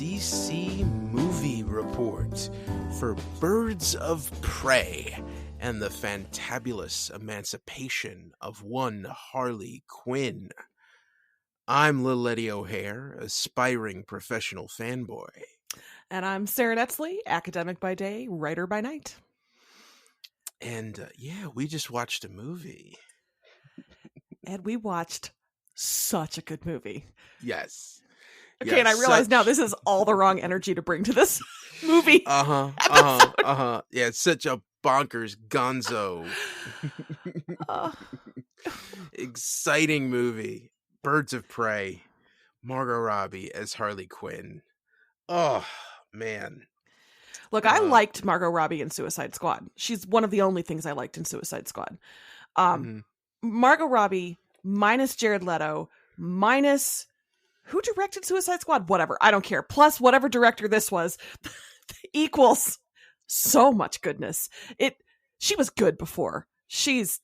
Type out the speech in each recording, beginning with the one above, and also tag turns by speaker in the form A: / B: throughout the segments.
A: DC movie report for Birds of Prey and the fantabulous emancipation of one Harley Quinn. I'm Lil Eddie O'Hare, aspiring professional fanboy.
B: And I'm Sara Netzley, academic by day, writer by night.
A: And we just watched a movie.
B: And we watched such a good movie.
A: Yes.
B: Okay, and I realize now this is all the wrong energy to bring to this movie.
A: Yeah, it's such a bonkers gonzo. Exciting movie. Birds of Prey. Margot Robbie as Harley Quinn. Oh, man.
B: Look, I liked Margot Robbie in Suicide Squad. She's one of the only things I liked in Suicide Squad. Margot Robbie minus Jared Leto minus who directed Suicide Squad? Whatever. I don't care. Plus whatever director this was equals so much goodness. She was good before. Fantabulous.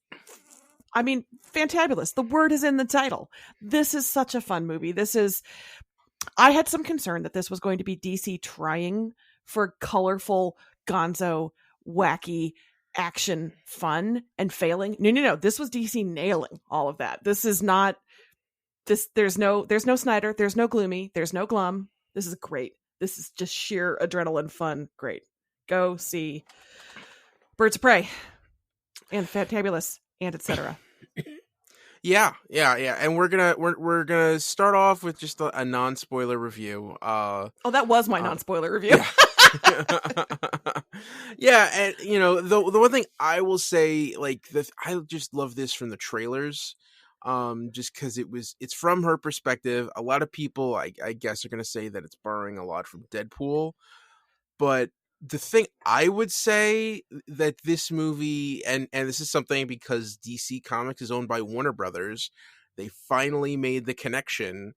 B: The word is in the title. This is such a fun movie. I had some concern that this was going to be DC trying for colorful, gonzo, wacky action fun and failing. No. This was DC nailing all of that. This is not this. There's no Snyder. There's no gloomy. There's no glum. This is great. This is just sheer adrenaline fun. Great. Go see Birds of Prey and Fantabulous and etc.
A: Yeah. And we're gonna start off with just a non-spoiler review.
B: That was my non-spoiler review.
A: Yeah, and the one thing I will say, I just love this from the trailers, just because it's from her perspective. A lot of people, I guess, are gonna say that it's borrowing a lot from Deadpool, but the thing I would say that this movie, and this is something because DC Comics is owned by Warner Brothers, they finally made the connection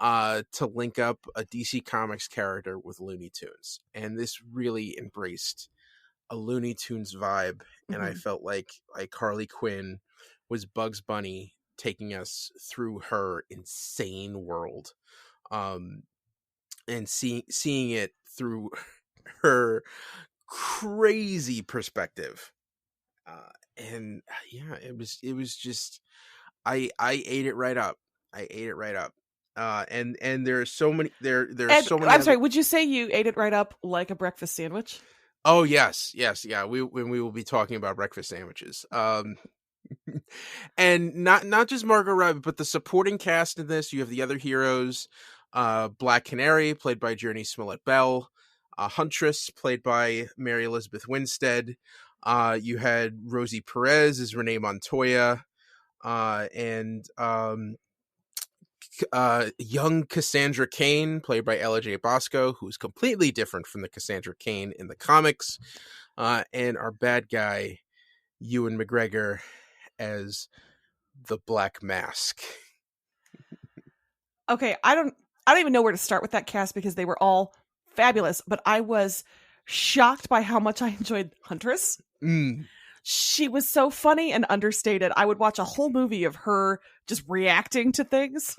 A: to link up a DC Comics character with Looney Tunes. And this really embraced a Looney Tunes vibe. And I felt like Harley Quinn was Bugs Bunny taking us through her insane world. And seeing it through her crazy perspective. It was just, I ate it right up. And there are so many so many.
B: I'm sorry, would you say you ate it right up like a breakfast sandwich?
A: Oh yes, yeah. We will be talking about breakfast sandwiches. And not just Margot Robbie, but the supporting cast in this. You have the other heroes, Black Canary, played by Journey Smollett-Bell, Huntress, played by Mary Elizabeth Winstead. You had Rosie Perez as Renee Montoya, and young Cassandra Cain, played by Ella J. Bosco, who's completely different from the Cassandra Cain in the comics, and our bad guy, Ewan McGregor, as the Black Mask.
B: Okay, I don't even know where to start with that cast because they were all fabulous, but I was shocked by how much I enjoyed Huntress. She was so funny and understated. I would watch a whole movie of her just reacting to things.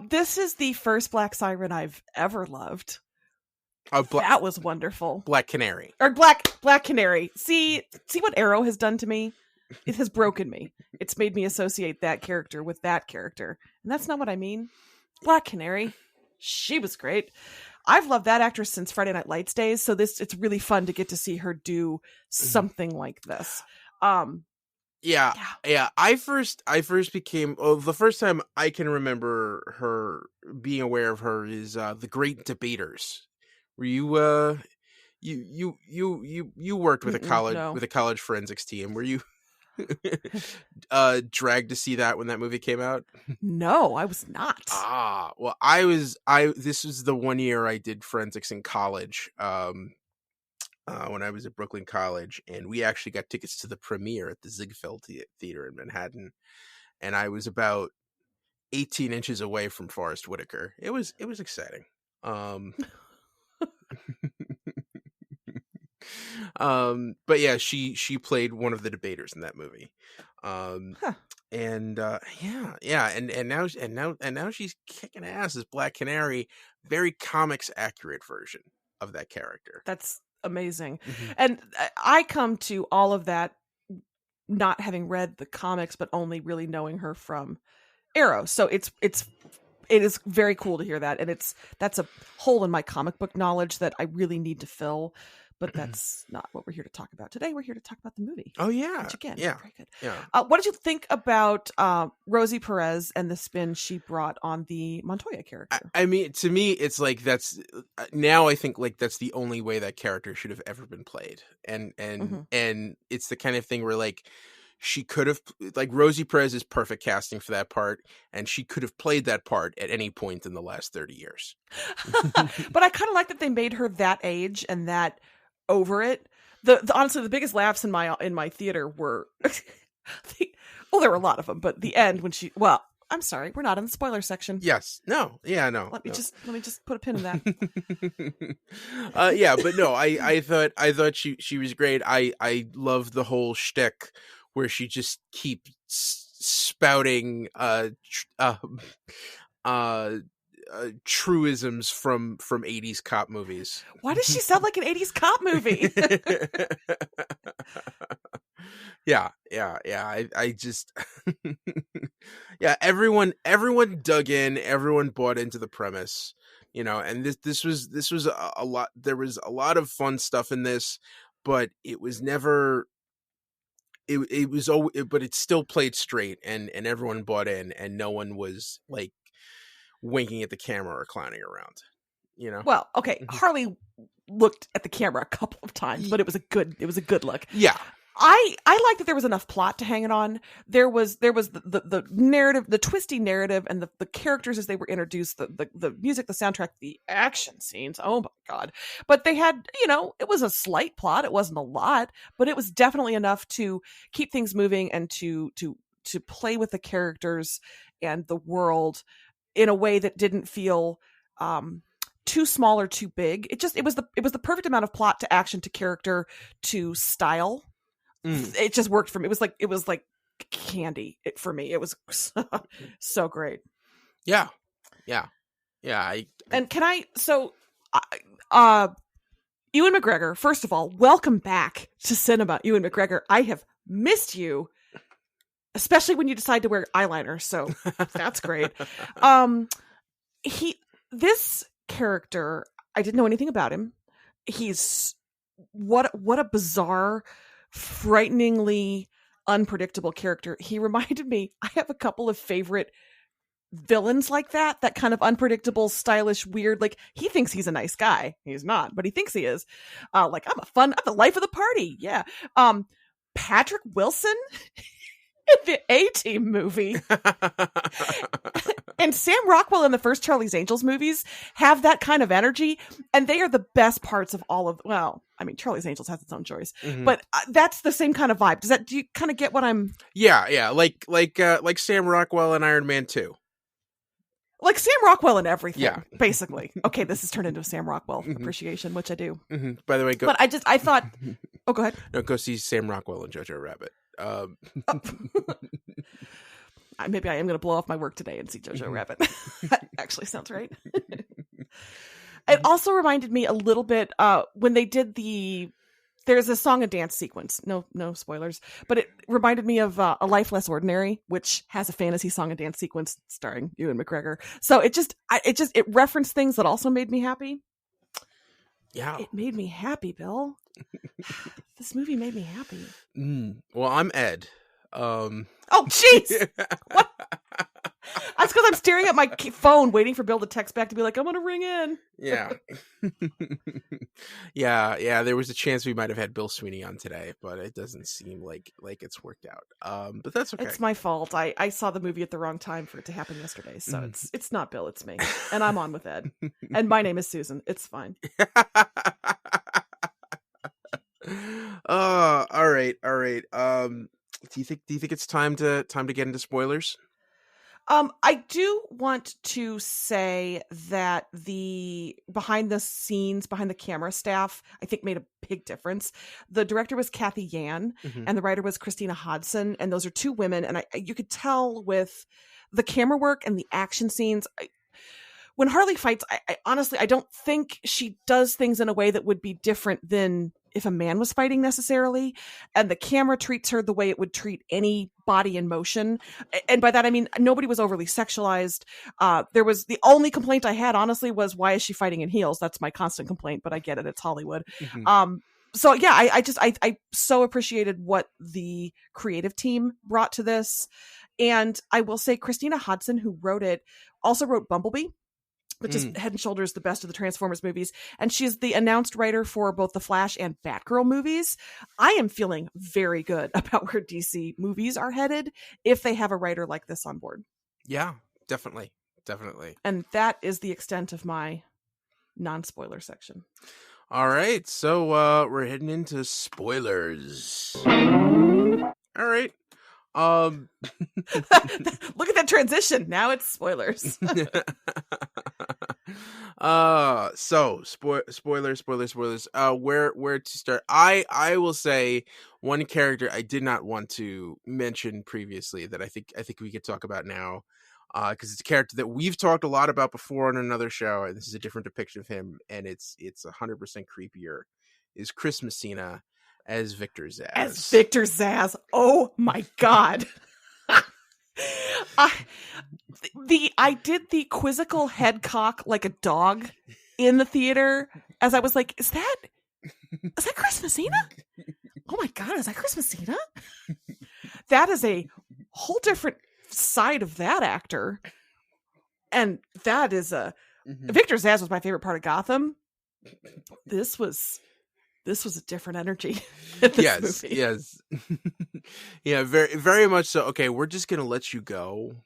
B: This is the first Black Siren I've ever loved. That was wonderful.
A: Black Canary.
B: Or Black Canary. See what Arrow has done to me? It has broken me. It's made me associate that character with that character. And that's not what I mean. Black Canary. She was great. I've loved that actress since Friday Night Lights days, so it's really fun to get to see her do something like this.
A: Yeah. I first became the first time I can remember her being aware of her is The Great Debaters. Were you you worked with a college forensics team? Were you dragged to see that when that movie came out?
B: No, I was not.
A: Well, this was the one year I did forensics in college, when I was at Brooklyn College, and we actually got tickets to the premiere at the Ziegfeld Theater in Manhattan, and I was about 18 inches away from Forrest Whitaker. It was exciting. But yeah, she played one of the debaters in that movie. Um,
B: Huh.
A: and yeah, and now she's kicking ass as Black Canary, very comics accurate version of that character.
B: That's amazing.
A: Mhm.
B: And I come to all of that not having read the comics, but only really knowing her from Arrow. So it is very cool to hear that, and that's a hole in my comic book knowledge that I really need to fill. But that's not what we're here to talk about today. We're here to talk about the movie.
A: Oh yeah,
B: Which again,
A: yeah,
B: very good.
A: yeah.
B: What did you think about Rosie Perez and the spin she brought on the Montoya character?
A: I mean, to me, it's like that's now I think like that's the only way that character should have ever been played, and it's the kind of thing where like she could have like Rosie Perez is perfect casting for that part, and she could have played that part at any point in the last 30 years.
B: But I kind of like that they made her that age and that over it. The honestly, the biggest laughs in my theater were well, there were a lot of them, but the end when she I'm sorry, we're not in the spoiler section.
A: Yes. No. Yeah. No.
B: Let me just put a pin in that.
A: Yeah, but no, I thought she was great. I love the whole shtick where she just keeps spouting truisms from 80s cop movies.
B: Why does she sound like an 80s cop movie?
A: Yeah. I just yeah, everyone dug in, everyone bought into the premise, and this was a lot. There was a lot of fun stuff in this, but it was never it was but it still played straight, and everyone bought in, and no one was like winking at the camera or clowning around,
B: Well, okay, Harley looked at the camera a couple of times, but it was a good look.
A: Yeah.
B: I like that there was enough plot to hang it on. There was the narrative, the twisty narrative, and the characters as they were introduced, the music, the soundtrack, the action scenes. Oh my god! But they had, it was a slight plot. It wasn't a lot, but it was definitely enough to keep things moving and to play with the characters and the world in a way that didn't feel too small or too big. It was the perfect amount of plot to action to character to style. It just worked for me. It was like candy for me. It was so great.
A: Yeah.
B: And can I? So, Ewan McGregor. First of all, welcome back to cinema, Ewan McGregor. I have missed you, especially when you decide to wear eyeliner. So that's great. This character, I didn't know anything about him. He's what a bizarre, frighteningly unpredictable character. He reminded me, I have a couple of favorite villains like that kind of unpredictable, stylish, weird, like he thinks he's a nice guy. He's not, but he thinks he is. Like I'm the life of the party. Yeah. Patrick Wilson in the A-Team movie. And Sam Rockwell in the first Charlie's Angels movies have that kind of energy, and they are the best parts of all of. Well, I mean, Charlie's Angels has its own joys, but that's the same kind of vibe. Do you kind of get what I'm?
A: Yeah, like Sam Rockwell in Iron Man 2.
B: Like Sam Rockwell in everything,
A: yeah.
B: Basically. Okay, this has turned into a Sam Rockwell appreciation, which I do.
A: By the way,
B: but I thought. Oh, go ahead.
A: No, go see Sam Rockwell and Jojo Rabbit.
B: Maybe I am going to blow off my work today and see Jojo Rabbit. That actually sounds right. It also reminded me a little bit when they did there's a song and dance sequence. No spoilers, but it reminded me of A Life Less Ordinary, which has a fantasy song and dance sequence starring Ewan McGregor. So it referenced things that also made me happy.
A: Yeah,
B: it made me happy, Bill. This movie made me happy.
A: Well, I'm Ed.
B: Oh, jeez! What? That's because I'm staring at my phone, waiting for Bill to text back to be like, "I'm gonna ring in."
A: Yeah, yeah. There was a chance we might have had Bill Sweeney on today, but it doesn't seem like it's worked out. But that's okay.
B: It's my fault. I saw the movie at the wrong time for it to happen yesterday, so it's not Bill, it's me, and I'm on with Ed, and my name is Susan. It's fine.
A: All right. Do you think it's time to get into spoilers?
B: I do want to say that the behind the scenes, behind the camera staff, I think made a big difference. The director was Kathy Yan, and the writer was Christina Hodson, and those are two women. And you could tell with the camera work and the action scenes. When Harley fights, I honestly, I don't think she does things in a way that would be different than if a man was fighting necessarily. And the camera treats her the way it would treat any body in motion. And by that, I mean, nobody was overly sexualized. There was the only complaint I had, honestly, was why is she fighting in heels? That's my constant complaint, but I get it. It's Hollywood. So yeah, I so appreciated what the creative team brought to this. And I will say Christina Hodson, who wrote it, also wrote Bumblebee, which is head and shoulders the best of the Transformers movies. And she's the announced writer for both the Flash and Batgirl movies. I am feeling very good about where DC movies are headed if they have a writer like this on board.
A: Yeah, definitely. Definitely.
B: And that is the extent of my non-spoiler section.
A: All right. So we're heading into spoilers. All right.
B: Look at that transition. Now it's spoilers.
A: So spoilers. Where to start? I will say one character I did not want to mention previously that I think we could talk about now, because it's a character that we've talked a lot about before on another show, and this is a different depiction of him, and it's 100% creepier. Is Chris Messina as Victor Zsasz. Oh my God. I did the quizzical head cock like a dog in the theater as I was like, is that Chris Messina? Oh my God, is that Chris Messina? That is a whole different side of that actor. And that is Victor Zsasz was my favorite part of Gotham. This was a different energy. Yes. Yeah, very, very much so. Okay, we're just gonna let you go.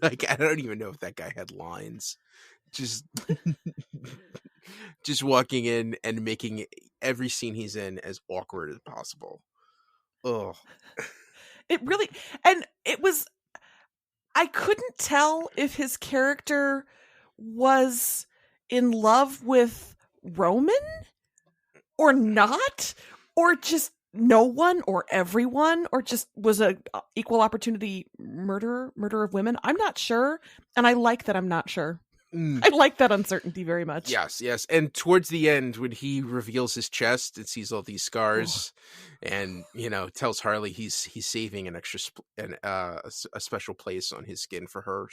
A: Like, I don't even know if that guy had lines. Just walking in and making every scene he's in as awkward as possible. Oh,
B: it really, and it was. I couldn't tell if his character was in love with Roman or not, or just no one, or everyone, or just was a equal opportunity murder of women. I'm not sure, and I like that I'm not sure. I like that uncertainty very much.
A: Yes. And towards the end, when he reveals his chest and sees all these scars, and tells Harley he's saving an extra a special place on his skin for her.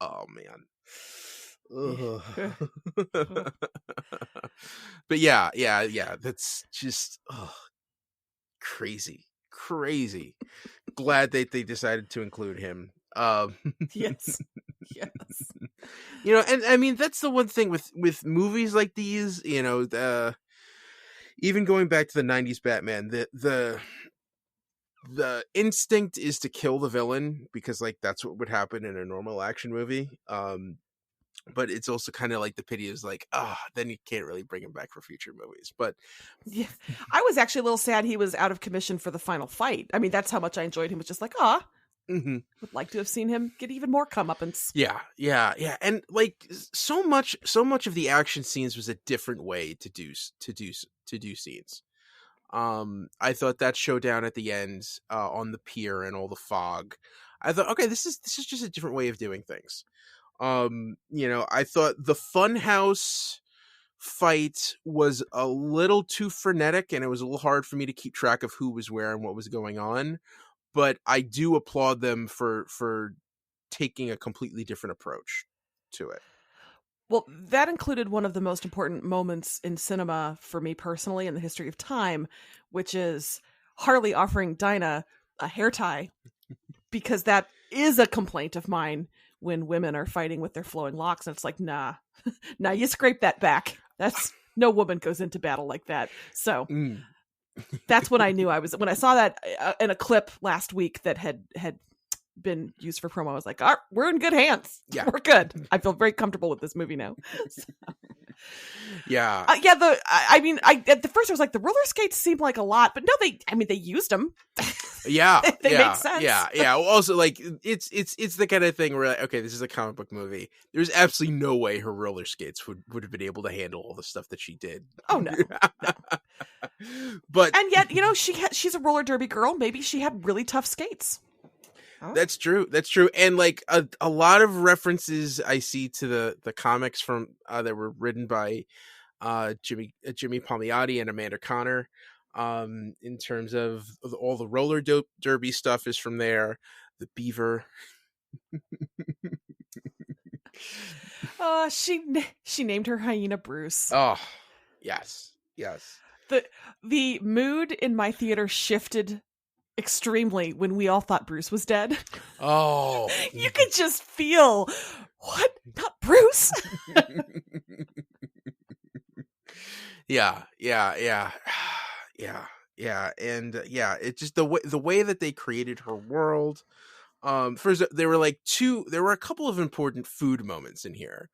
A: Oh man. But yeah, that's just crazy. Glad that they decided to include him.
B: Yes.
A: And I mean, that's the one thing with movies like these, even going back to the 90s Batman, the instinct is to kill the villain, because like that's what would happen in a normal action movie. But it's also kind of like the pity is like, then you can't really bring him back for future movies. But
B: yeah, I was actually a little sad he was out of commission for the final fight. I mean, that's how much I enjoyed him. It was just like, would like to have seen him get even more comeuppance.
A: Yeah. And like so much of the action scenes was a different way to do scenes. I thought that showdown at the end on the pier and all the fog, I thought, okay, this is just a different way of doing things. I thought the Funhouse fight was a little too frenetic, and it was a little hard for me to keep track of who was where and what was going on. But I do applaud them for taking a completely different approach to it.
B: Well, that included one of the most important moments in cinema for me personally in the history of time, which is Harley offering Dinah a hair tie, because that is a complaint of mine when women are fighting with their flowing locks. And it's like, nah, you scrape that back. No woman goes into battle like that. So that's when I knew when I saw that in a clip last week that had been used for promo, I was like, we're in good hands.
A: Yeah,
B: we're good. I feel very comfortable with this movie now. So.
A: Yeah.
B: At the first I was like, the roller skates seemed like a lot, but no, they used them.
A: Yeah,
B: They make
A: yeah,
B: sense.
A: yeah, yeah. Well, also, like, it's the kind of thing where, like, okay, this is a comic book movie. There's absolutely no way her roller skates would have been able to handle all the stuff that she did.
B: Oh no, no.
A: But
B: And yet, she's a roller derby girl. Maybe she had really tough skates. Huh?
A: that's true. That's true. And like a lot of references I see to the comics from that were written by Jimmy Palmiotti and Amanda Connor. In terms of all the roller derby stuff is from there. The beaver.
B: She named her hyena Bruce.
A: Oh, yes, yes.
B: The mood in my theater shifted extremely when we all thought Bruce was dead.
A: Oh,
B: You could just feel, what? Not Bruce?
A: yeah, yeah, yeah, yeah, yeah, and it's just the way that they created her world. First, there were a couple of important food moments in here.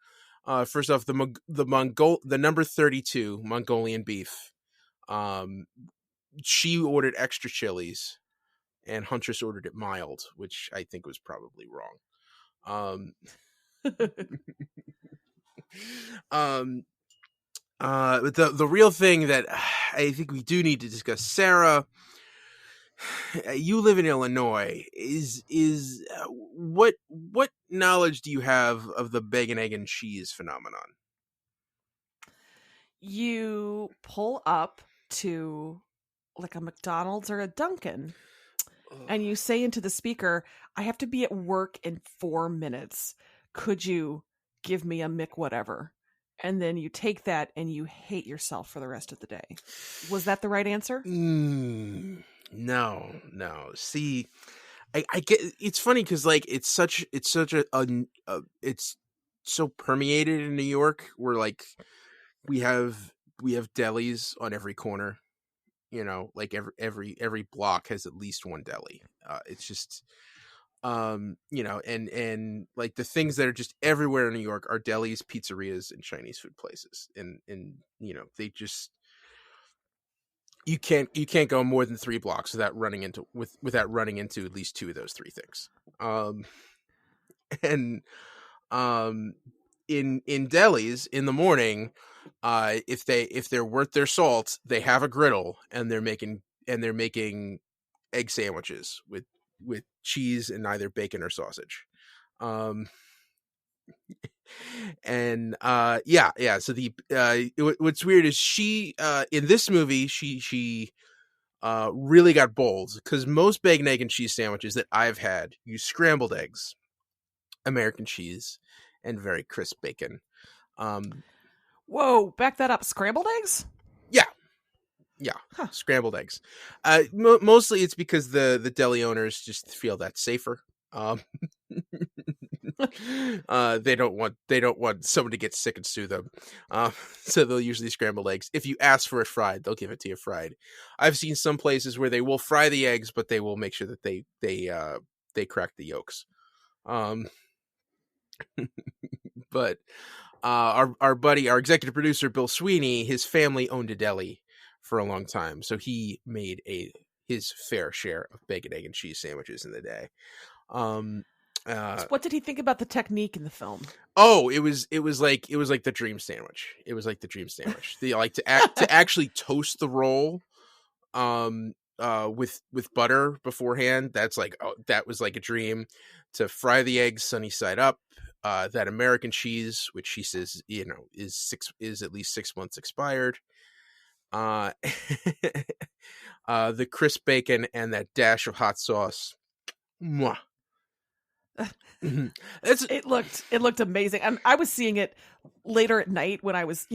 A: First off, the number 32 Mongolian beef. She ordered extra chilies, and Huntress ordered it mild, which I think was probably wrong. But the real thing that I think we do need to discuss, Sara, you live in Illinois. Is what knowledge do you have of the bacon, egg, and cheese phenomenon?
B: You pull up to like a McDonald's or a Dunkin', and you say into the speaker, I have to be at work in 4 minutes. Could you give me a Mick whatever? And then you take that and you hate yourself for the rest of the day. Was that the right answer?
A: No. See, I get, it's funny because like it's such it's so permeated in New York where like we have delis on every corner. Like every block has at least one deli. It's just and like the things that are just everywhere in New York are delis, pizzerias, and Chinese food places, and they just you can't go more than 3 blocks without running into at least 2 of those 3 things. And in delis in the morning, if they're worth their salt, they have a griddle and they're making egg sandwiches with cheese and either bacon or sausage. And so what's weird is she in this movie she really got bold because most bacon, egg, and cheese sandwiches that I've had use scrambled eggs, American cheese, and very crisp bacon.
B: Whoa, back that up. Scrambled eggs?
A: Yeah,
B: Huh.
A: Scrambled eggs. Mostly it's because the deli owners just feel that's safer. They don't want someone to get sick and sue them, so they'll usually scramble eggs. If you ask for it fried, they'll give it to you fried. I've seen some places where they will fry the eggs, but they will make sure that they crack the yolks. But our buddy, our executive producer Bill Sweeney, his family owned a deli for a long time, so he made his fair share of bacon, egg, and cheese sandwiches in the day.
B: What did he think about the technique in the film?
A: Oh, it was like the dream sandwich. It was like the dream sandwich. They like to actually toast the roll with butter beforehand. That was like a dream. To fry the eggs sunny side up. That American cheese, which she says is at least 6 months expired. The crisp bacon and that dash of hot sauce. Mwah.
B: It looked amazing. I was seeing it later at night when I was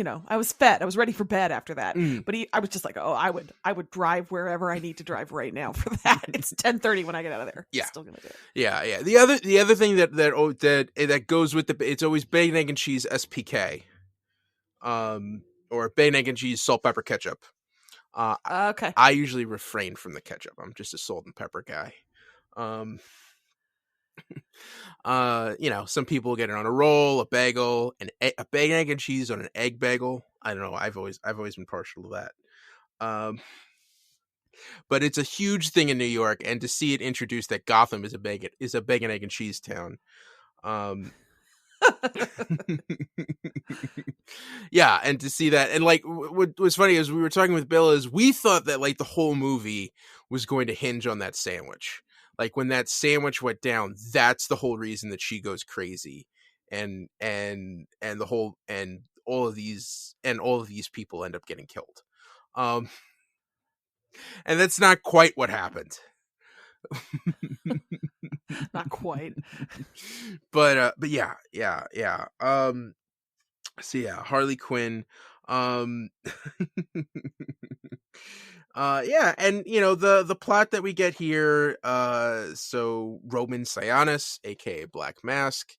B: fed. I was ready for bed after that. But I was just like, oh, I would drive wherever I need to drive right now for that. It's 10:30 when I get out of there.
A: Yeah,
B: I'm still gonna do it.
A: Yeah. The other thing that goes with it's always bacon, egg, and cheese SPK, or bacon, egg, and cheese salt, pepper, ketchup.
B: Okay.
A: I usually refrain from the ketchup. I'm just a salt and pepper guy. Some people get it on a roll, a bagel, a bacon, egg, and cheese on an egg bagel. I don't know. I've always been partial to that. But it's a huge thing in New York, and to see it introduced that Gotham is a bacon, egg, and cheese town. Um, yeah, and to see that, and like what was funny is we were talking with Bill is we thought that like the whole movie was going to hinge on that sandwich. Like when that sandwich went down, that's the whole reason that she goes crazy, and the whole and all of these people end up getting killed. Um, and that's not quite what happened.
B: Not quite.
A: But yeah. So yeah, Harley Quinn. Um yeah, and you know the plot that we get here, so Roman Sionis, aka Black Mask,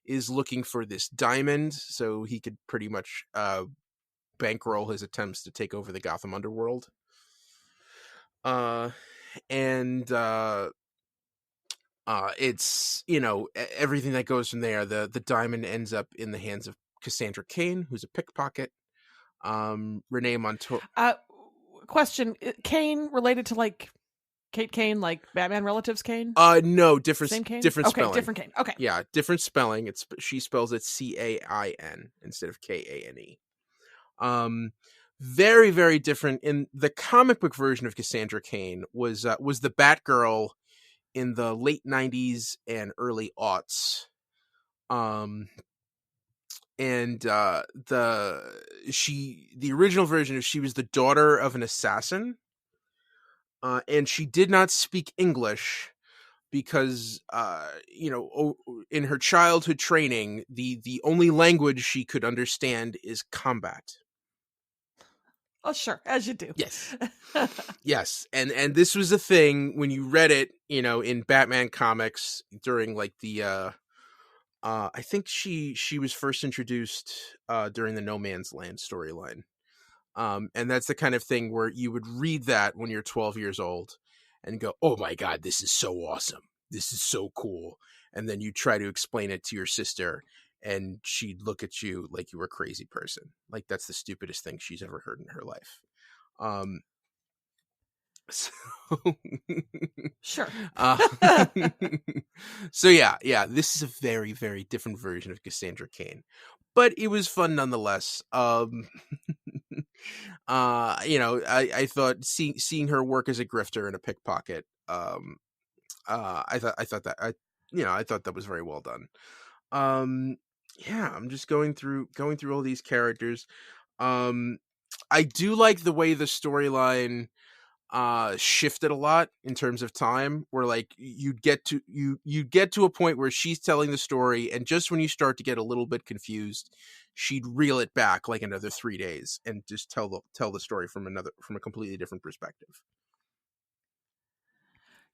A: is looking for this diamond so he could pretty much bankroll his attempts to take over the Gotham underworld. And it's, you know, everything that goes from there. The diamond ends up in the hands of Cassandra Cain, who's a pickpocket. Renee Montoya.
B: Question: Kane related to like Kate Kane, like Batman relatives Kane?
A: No, different.
B: Same Kane.
A: Different
B: okay,
A: spelling.
B: different Kane. Okay,
A: Yeah, different spelling. She spells it Cain instead of Kane. Very very different. In the comic book version of Cassandra Cain was the Batgirl in the late 90s and early aughts. And the original version is she was the daughter of an assassin, and she did not speak English because you know, in her childhood training, the only language she could understand is combat.
B: Oh, sure, as you do.
A: Yes. Yes, and this was a thing when you read it, you know, in Batman comics during like the I think she was first introduced during the No Man's Land storyline. And that's the kind of thing where you would read that when you're 12 years old and go, "Oh my god, this is so awesome. This is so cool." And then you try to explain it to your sister and she'd look at you like you were a crazy person. Like that's the stupidest thing she's ever heard in her life. So,
B: Sure.
A: So yeah, this is a very, very different version of Cassandra Cain, but it was fun nonetheless. You know, I thought seeing her work as a grifter and a pickpocket, I thought that was very well done. Yeah, I'm just going through all these characters. I do like the way the storyline shifted a lot in terms of time, where like you get to a point where she's telling the story, and just when you start to get a little bit confused, she'd reel it back like another 3 days and just tell the story from a completely different perspective.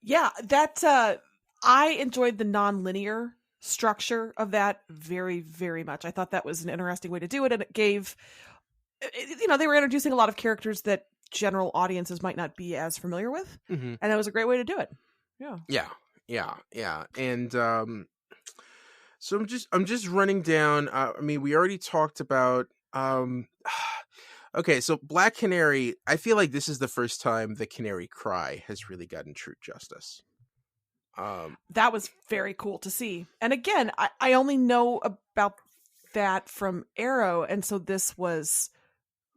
B: Yeah, that I enjoyed the non-linear structure of that very, very much. I thought that was an interesting way to do it, and it gave, you know, they were introducing a lot of characters that general audiences might not be as familiar with,
A: Mm-hmm.
B: and that was a great way to do it.
A: Yeah, and so I'm just running down. I mean, we already talked about. Okay, so Black Canary. I feel like this is the first time the Canary Cry has really gotten true justice.
B: That was very cool to see. And again, I only know about that from Arrow, and so this was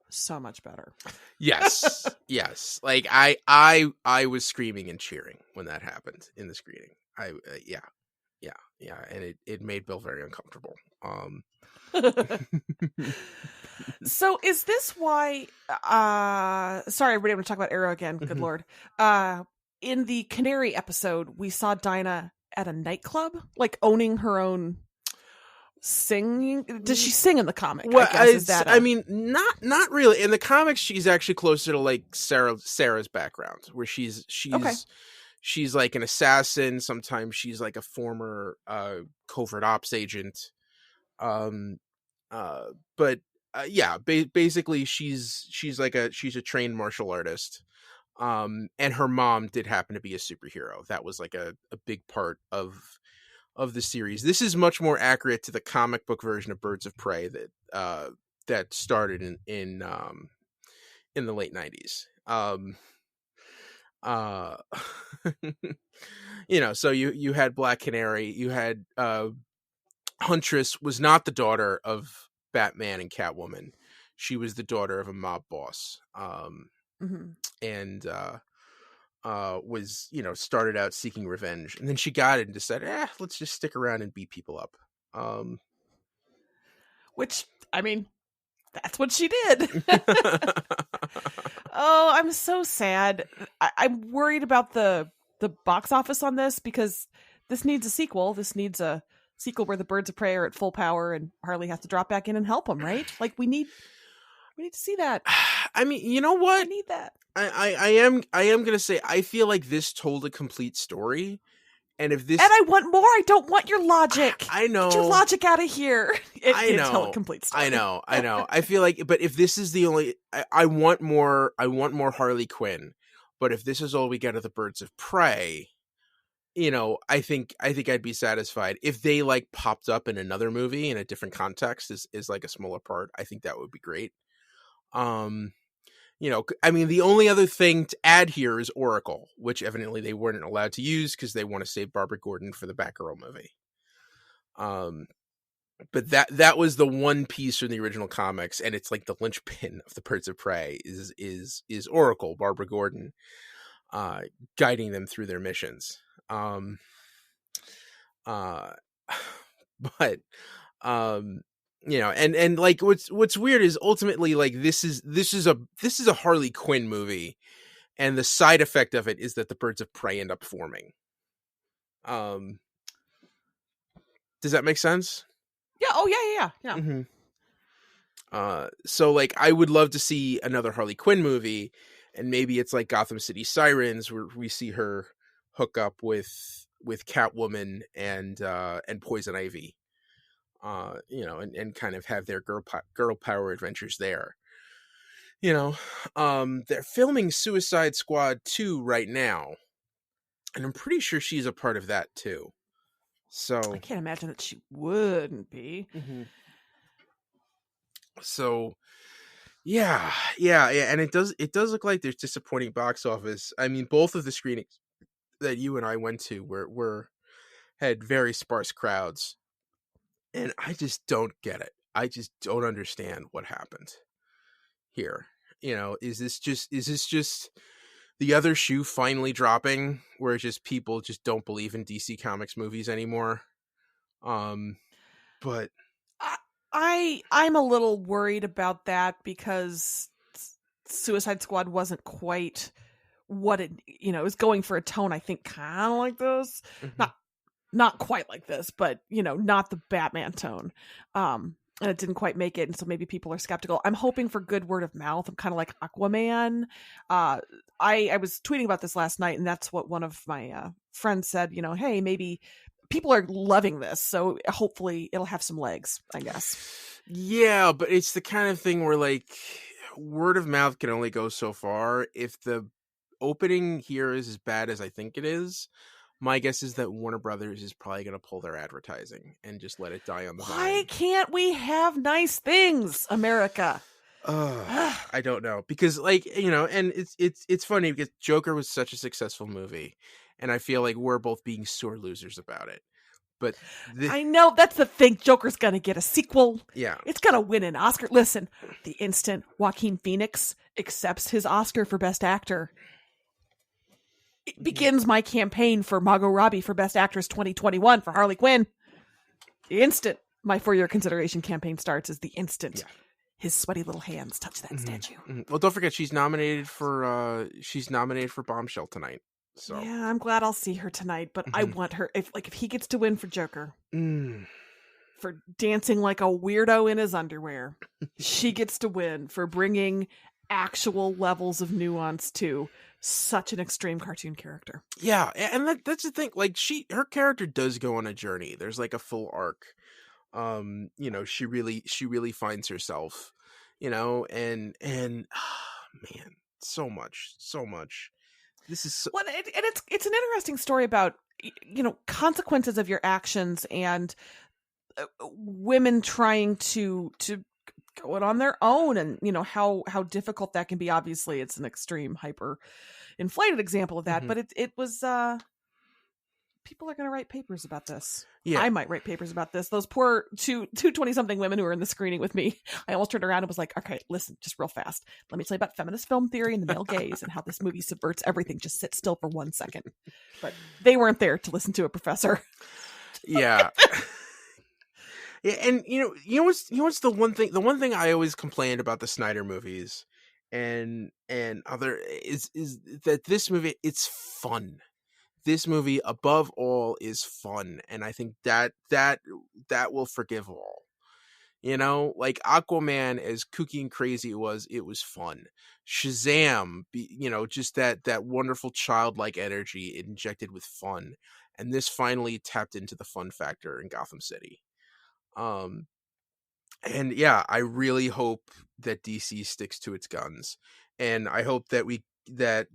B: so much better.
A: Yes, yes. Like I was screaming and cheering when that happened in the screening. Yeah, and it made Bill very uncomfortable.
B: So is this why sorry everybody, I'm gonna talk about Arrow again. Good Lord. In the Canary episode, we saw Dinah at a nightclub, like owning her own singing. Does she sing in the comic?
A: Well,
B: I
A: mean, not really. In the comics, she's actually closer to like Sarah's background, where she's
B: okay.
A: She's like an assassin. Sometimes she's like a former covert ops agent. But yeah, basically she's a trained martial artist. And her mom did happen to be a superhero. That was like a big part of the series. This is much more accurate to the comic book version of Birds of Prey that started in the late 90s. Uh, so you had Black Canary, you had Huntress was not the daughter of Batman and Catwoman. She was the daughter of a mob boss.
B: Mm-hmm.
A: And was started out seeking revenge, and then she got it and decided, let's just stick around and beat people up.
B: Which, I mean, that's what she did. Oh, I'm so sad. I'm worried about the box office on this, because this needs a sequel. This needs a sequel where the Birds of Prey are at full power and Harley has to drop back in and help them, right? Like, we need to see that.
A: I mean, you know what?
B: I need that.
A: I am gonna say, I feel like this told a complete story. And if this,
B: and I want more. I don't want your logic.
A: I know.
B: Get your logic out of here.
A: I know.
B: Tell a complete story.
A: I know. I feel like, but if this is the only, I want more. I want more Harley Quinn. But if this is all we get of the Birds of Prey, I think I'd be satisfied. If they like popped up in another movie in a different context, is like a smaller part, I think that would be great. I mean, the only other thing to add here is Oracle, which evidently they weren't allowed to use because they want to save Barbara Gordon for the Batgirl movie. But that was the one piece from the original comics, and it's like the linchpin of the Birds of Prey is Oracle, Barbara Gordon, guiding them through their missions. But and like what's weird is ultimately, like, this is a Harley Quinn movie, and the side effect of it is that the Birds of Prey end up forming. Does that make sense?
B: Yeah. Oh yeah.
A: Mm-hmm. So like, I would love to see another Harley Quinn movie, and maybe it's like Gotham City Sirens, where we see her hook up with Catwoman and Poison Ivy. And kind of have their girl power adventures there. They're filming Suicide Squad 2 right now, and I'm pretty sure she's a part of that too. So
B: I can't imagine that she wouldn't be.
A: Mm-hmm. So yeah, and it does look like there's disappointing box office. I mean, both of the screenings that you and I went to had very sparse crowds. And I just don't get it. I just don't understand what happened here. Is this just the other shoe finally dropping, where just people just don't believe in DC Comics movies anymore? But
B: I'm a little worried about that, because Suicide Squad wasn't quite what it was going for, a tone, I think, kind of like this.
A: Mm-hmm.
B: Not quite like this, but not the Batman tone. And it didn't quite make it, and so maybe people are skeptical. I'm hoping for good word of mouth. I'm kind of like Aquaman. I was tweeting about this last night, and that's what one of my friends said. Hey, maybe people are loving this, so hopefully it'll have some legs, I guess.
A: Yeah, but it's the kind of thing where, like, word of mouth can only go so far. If the opening here is as bad as I think it is, my guess is that Warner Brothers is probably going to pull their advertising and just let it die on the vine.
B: Why can't we have nice things, America?
A: I don't know, because, like, and it's funny because Joker was such a successful movie, and I feel like we're both being sore losers about it. But
B: I know, that's the thing. Joker's going to get a sequel.
A: Yeah,
B: it's going to win an Oscar. Listen, the instant Joaquin Phoenix accepts his Oscar for Best Actor, it begins my campaign for Margot Robbie for Best Actress 2021 for Harley Quinn. The instant my for-your consideration campaign starts is the instant his sweaty little hands touch that statue.
A: Mm-hmm. Well, don't forget, she's nominated for Bombshell tonight. So
B: yeah, I'm glad I'll see her tonight, but I want her, if he gets to win for Joker, for dancing like a weirdo in his underwear, she gets to win for bringing actual levels of nuance to such an extreme cartoon character.
A: Yeah, and that's the thing. Like, her character does go on a journey. There's like a full arc. She really finds herself. And man, so much. This is
B: well, and it's an interesting story about consequences of your actions, and women trying to going on their own, and how difficult that can be. Obviously, it's an extreme, hyper inflated example of that,
A: Mhm.
B: but it was people are going to write papers about this.
A: Yeah.
B: I might write papers about this. Those poor two 20-something women who were in the screening with me. I almost turned around and was like, okay, listen, just real fast. Let me tell you about feminist film theory and the male gaze and how this movie subverts everything. Just sit still for 1 second. But they weren't there to listen to a professor.
A: Yeah. Yeah, and what's the one thing I always complained about the Snyder movies and other is that this movie, it's fun. This movie above all is fun, and I think that will forgive all. Like Aquaman, as kooky and crazy it was fun. Shazam, just that wonderful childlike energy injected with fun, and this finally tapped into the fun factor in Gotham City. Um, and yeah, I really hope that DC sticks to its guns, and I hope that that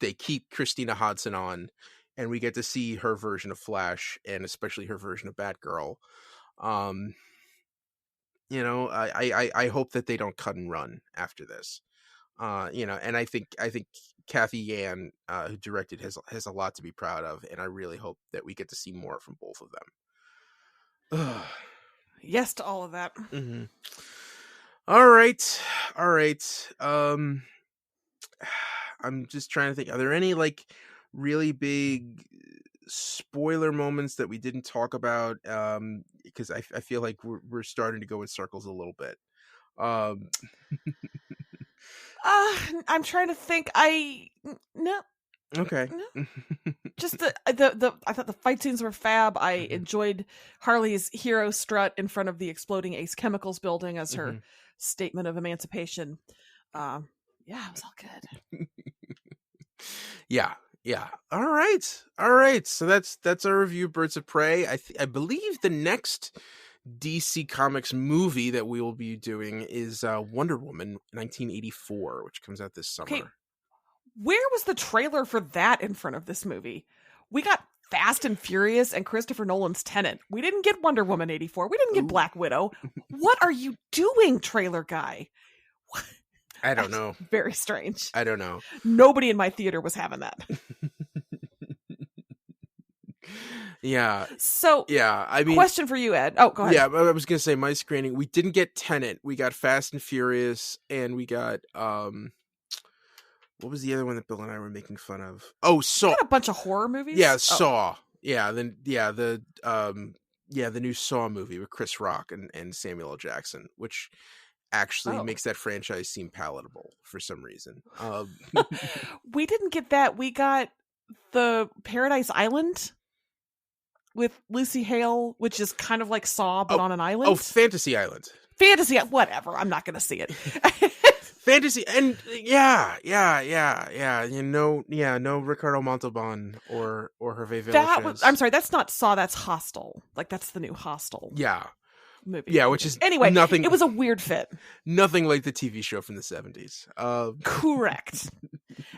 A: they keep Christina Hodson on, and we get to see her version of Flash, and especially her version of Batgirl. Um, I hope that they don't cut and run after this. And I think Kathy Yan, who directed, has a lot to be proud of, and I really hope that we get to see more from both of them.
B: Yes to all of that.
A: Mm-hmm. All right. I'm just trying to think. Are there any like really big spoiler moments that we didn't talk about? Because I feel like we're starting to go in circles a little bit. Um,
B: I'm trying to think. No,
A: okay.
B: no. Just the I thought the fight scenes were fab. I enjoyed Harley's hero strut in front of the exploding Ace Chemicals building as her statement of emancipation. Yeah, it was all good.
A: Yeah. All right. So that's our review of Birds of Prey. I believe the next DC Comics movie that we will be doing is Wonder Woman 1984, which comes out this summer.
B: Okay, where was the trailer for that in front of this movie? We got Fast and Furious and Christopher Nolan's Tenet. We didn't get Wonder Woman 84. We didn't get Black Widow. What are you doing, trailer guy?
A: I don't know.
B: Very strange.
A: I don't know.
B: Nobody in my theater was having that.
A: Yeah.
B: So,
A: yeah, I mean,
B: question for you, Ed. Oh, go ahead.
A: Yeah, I was gonna say my screening. We didn't get Tenet. We got Fast and Furious, and we got what was the other one that Bill and I were making fun of? Oh, Saw.
B: We got a bunch of horror movies.
A: Yeah, Saw. Yeah, then the new Saw movie with Chris Rock and Samuel L. Jackson, which actually makes that franchise seem palatable for some reason.
B: We didn't get that. We got the Paradise Island with Lucy Hale, which is kind of like Saw, but on an island.
A: Oh, Fantasy Island.
B: Whatever. I'm not going to see it.
A: Fantasy, and yeah. No Ricardo Montalban or Hervé Villachez.
B: I'm sorry, that's not Saw. That's Hostel. Like that's the new Hostel.
A: Yeah.
B: Movie.
A: Yeah, which is
B: anyway.
A: Nothing.
B: It was a weird fit.
A: Nothing like the TV show from the 70s.
B: Correct.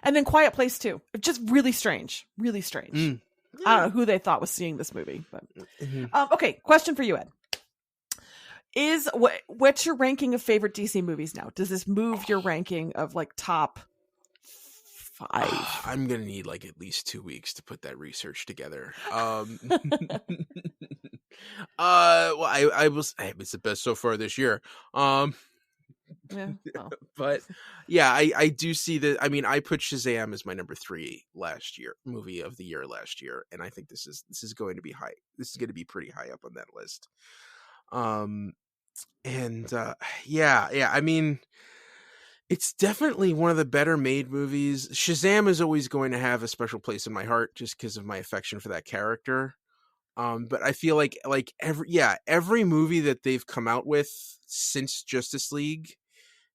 B: And then Quiet Place 2. Just really strange. Really strange. I don't know who they thought was seeing this movie, but okay. Question for you, Ed. What's your ranking of favorite DC movies now? Does this move your ranking of like top 5?
A: I'm gonna need like at least 2 weeks to put that research together. Well, it's the best so far this year.
B: Yeah, well.
A: But yeah, I do see that. I mean, I put Shazam as my number 3 movie of the year last year, and I think this is going to be high. This is going to be pretty high up on that list. Yeah. I mean, it's definitely one of the better made movies. Shazam is always going to have a special place in my heart just because of my affection for that character. But I feel like every movie that they've come out with since Justice League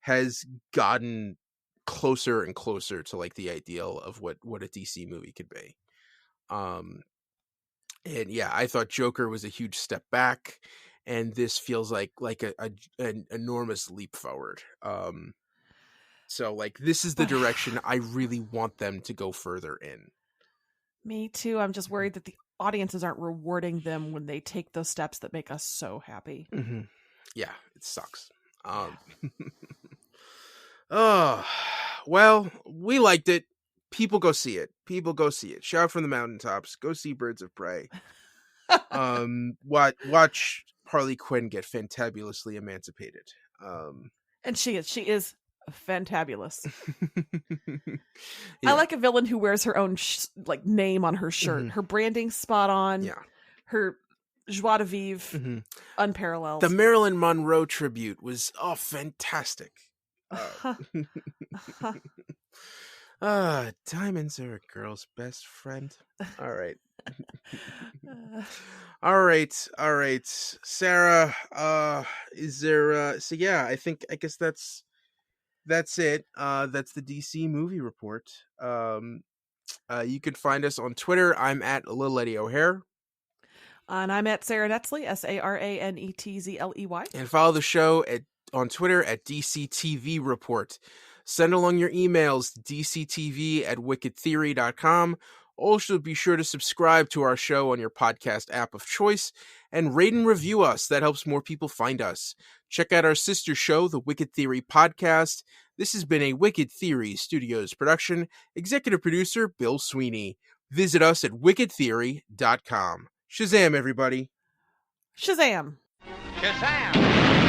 A: has gotten closer and closer to like the ideal of what a DC movie could be. And yeah, I thought Joker was a huge step back, and this feels like an enormous leap forward. So like this is the direction I really want them to go further in.
B: Me too. I'm just worried that the audiences aren't rewarding them when they take those steps that make us so happy.
A: Yeah, it sucks. Um, oh, well, we liked it. People go see it. People go see it. Shout from the mountaintops. Go see Birds of Prey. Watch Harley Quinn get fantabulously emancipated.
B: And she is fantabulous.
A: Yeah.
B: I like a villain who wears her own name on her shirt.
A: Mhm.
B: Her branding spot on.
A: Yeah.
B: Her joie de vivre unparalleled.
A: The Marilyn Monroe tribute was fantastic. Diamonds are a girl's best friend. All right. All right. Sarah, is there so yeah, I guess that's it. That's the DC movie report. You can find us on Twitter. I'm at Lil Eddie O'Hare.
B: And I'm at Sara Netzley, SaraNetzley.
A: And follow the show on Twitter at DCTV Report. Send along your emails to dctv@wickedtheory.com. Also, be sure to subscribe to our show on your podcast app of choice and rate and review us. That helps more people find us. Check out our sister show, the Wicked Theory Podcast. This has been a Wicked Theory Studios production. Executive producer, Bill Sweeney. Visit us at wickedtheory.com. Shazam, everybody.
B: Shazam.
C: Shazam!